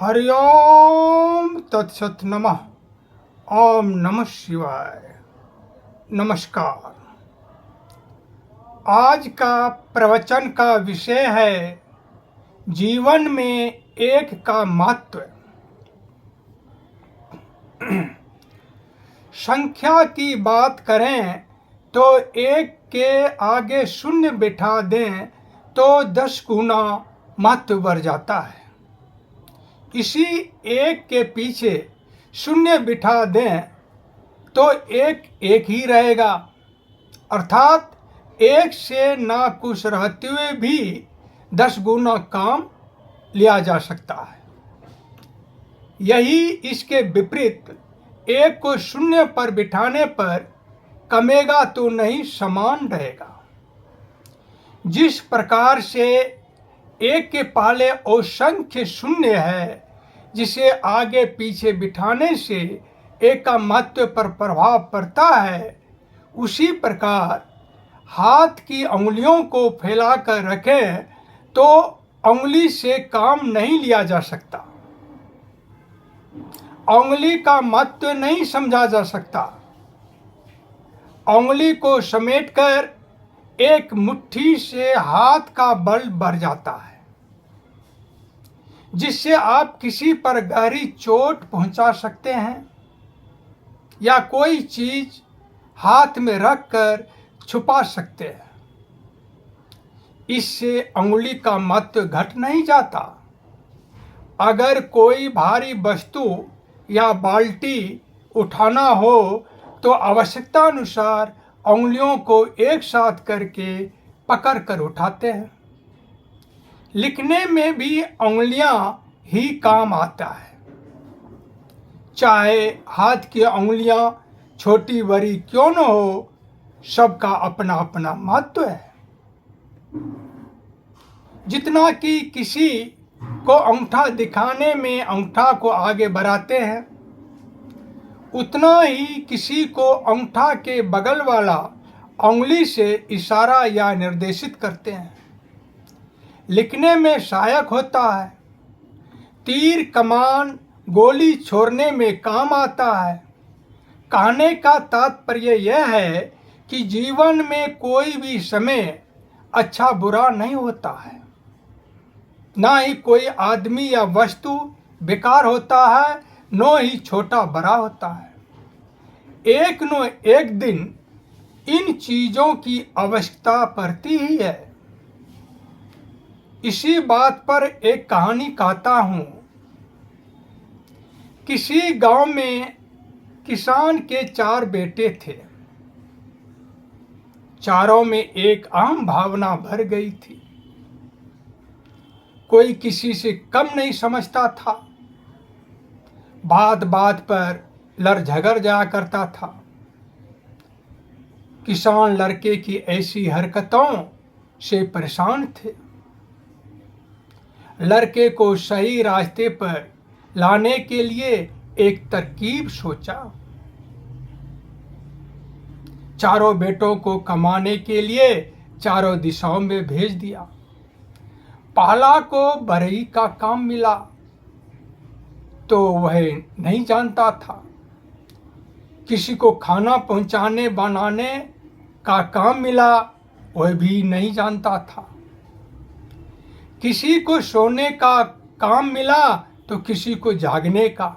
हरि ओम तत्सत नमः। ओम नमः शिवाय। नमस्कार। आज का प्रवचन का विषय है जीवन में एक का महत्व। संख्या की बात करें तो एक के आगे शून्य बिठा दें तो 10 गुना महत्व बढ़ जाता है। इसी एक के पीछे शून्य बिठा दें तो एक एक ही रहेगा, अर्थात एक से ना कुछ रहते हुए भी 10 गुना काम लिया जा सकता है। यही इसके विपरीत एक को शून्य पर बिठाने पर कमेगा तो नहीं, समान रहेगा। जिस प्रकार से एक के पहले असंख्य शून्य है, जिसे आगे पीछे बिठाने से एक का महत्व पर प्रभाव पड़ता है, उसी प्रकार हाथ की उंगलियों को फैलाकर रखें तो उंगली से काम नहीं लिया जा सकता, उंगली का महत्व नहीं समझा जा सकता। उंगली को समेटकर एक मुट्ठी से हाथ का बल बढ़ जाता है, जिससे आप किसी पर गहरी चोट पहुंचा सकते हैं या कोई चीज हाथ में रखकर छुपा सकते हैं। इससे उंगली का महत्व घट नहीं जाता। अगर कोई भारी वस्तु या बाल्टी उठाना हो तो आवश्यकता अनुसार उंगलियों को एक साथ करके पकड़ कर उठाते हैं। लिखने में भी उंगलियां ही काम आता है, चाहे हाथ की उंगलियां छोटी बड़ी क्यों न हो, सबका अपना अपना महत्व है। जितना कि किसी को अंगूठा दिखाने में अंगूठा को आगे बढ़ाते हैं, उतना ही किसी को अंगूठा के बगल वाला उंगली से इशारा या निर्देशित करते हैं। लिखने में सहायक होता है। तीर कमान गोली छोड़ने में काम आता है। कहने का तात्पर्य यह है कि जीवन में कोई भी समय अच्छा बुरा नहीं होता है, ना ही कोई आदमी या वस्तु बेकार होता है, न ही छोटा बड़ा होता है। एक न एक दिन इन चीजों की आवश्यकता पड़ती ही है। इसी बात पर एक कहानी कहता हूं। किसी गांव में किसान के 4 बेटे थे। चारों में एक अहम भावना भर गई थी। कोई किसी से कम नहीं समझता था। बात बात पर लड़ झगड़ जाया करता था। किसान लड़के की ऐसी हरकतों से परेशान थे। लड़के को सही रास्ते पर लाने के लिए एक तरकीब सोचा। चारों बेटों को कमाने के लिए चारों दिशाओं में भेज दिया। पहला को बढ़ई का काम मिला तो वह नहीं जानता था। किसी को खाना पहुंचाने बनाने का काम मिला, वह भी नहीं जानता था। किसी को सोने का काम मिला तो किसी को जागने का।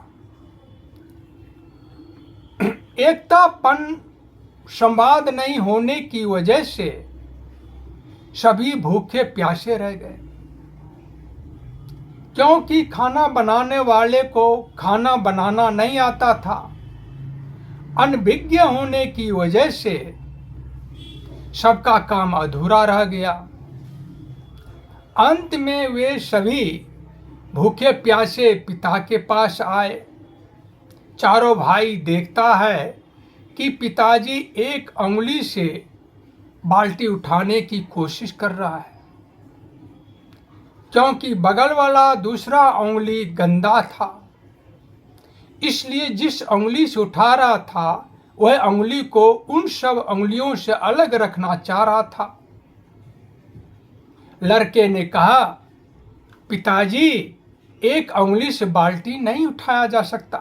एकतापन संवाद नहीं होने की वजह से सभी भूखे प्यासे रह गए, क्योंकि खाना बनाने वाले को खाना बनाना नहीं आता था। अनभिज्ञ होने की वजह से सबका काम अधूरा रह गया। अंत में वे सभी भूखे प्यासे पिता के पास आए। चारों भाई देखता है कि पिताजी एक उंगली से बाल्टी उठाने की कोशिश कर रहा है, क्योंकि बगल वाला दूसरा उंगली गंदा था। इसलिए जिस उंगली से उठा रहा था वह उंगली को उन सब उंगलियों से अलग रखना चाह रहा था। लड़के ने कहा, पिताजी एक उंगली से बाल्टी नहीं उठाया जा सकता।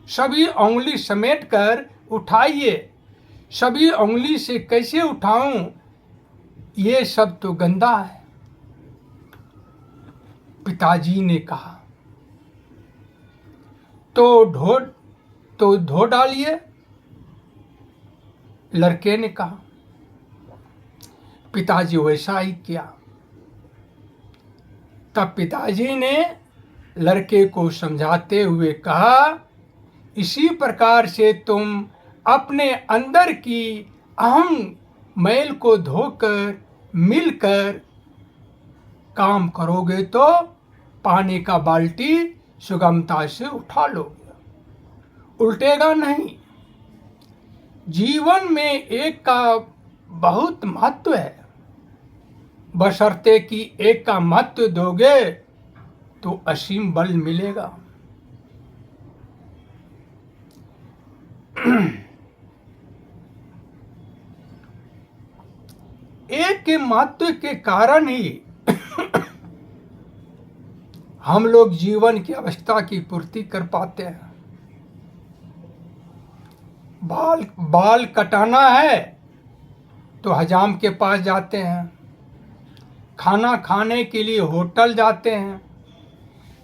सभी उंगली समेट कर उठाइए। सभी उंगली से कैसे उठाऊं, ये सब तो गंदा है। पिताजी ने कहा। तो धो डालिए, लड़के ने कहा। पिताजी वैसा ही किया। तब पिताजी ने लड़के को समझाते हुए कहा, इसी प्रकार से तुम अपने अंदर की अहम मैल को धोकर मिलकर काम करोगे तो पानी का बाल्टी सुगमता से उठा लोगे, उल्टेगा नहीं। जीवन में एक का बहुत महत्व है, बशर्ते कि एक का महत्व दोगे तो असीम बल मिलेगा। एक के महत्व के कारण ही हम लोग जीवन की अवस्था की पूर्ति कर पाते हैं। बाल कटाना है तो हजाम के पास जाते हैं, खाना खाने के लिए होटल जाते हैं,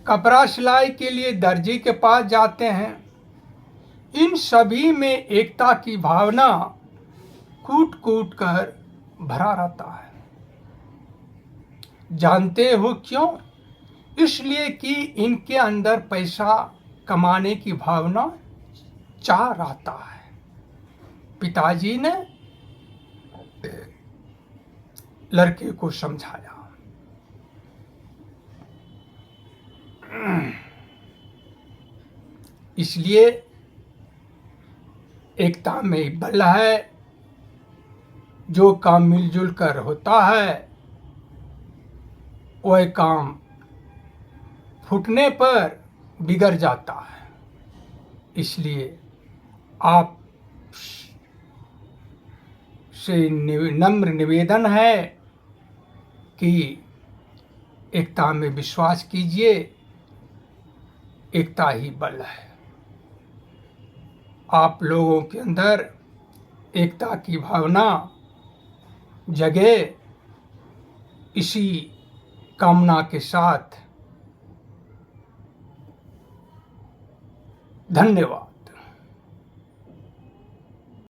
कपड़ा सिलाई के लिए दर्जी के पास जाते हैं। इन सभी में एकता की भावना कूट कूट कर भरा रहता है। जानते हो क्यों? इसलिए कि इनके अंदर पैसा कमाने की भावना चाह रहता है। पिताजी ने लड़के को समझाया। इसलिए एकता में बल है। जो काम मिलजुल कर होता है वह काम फूटने पर बिगड़ जाता है। इसलिए आप से नम्र निवेदन है कि एकता में विश्वास कीजिए। एकता ही बल है। आप लोगों के अंदर एकता की भावना जगे, इसी कामना के साथ धन्यवाद।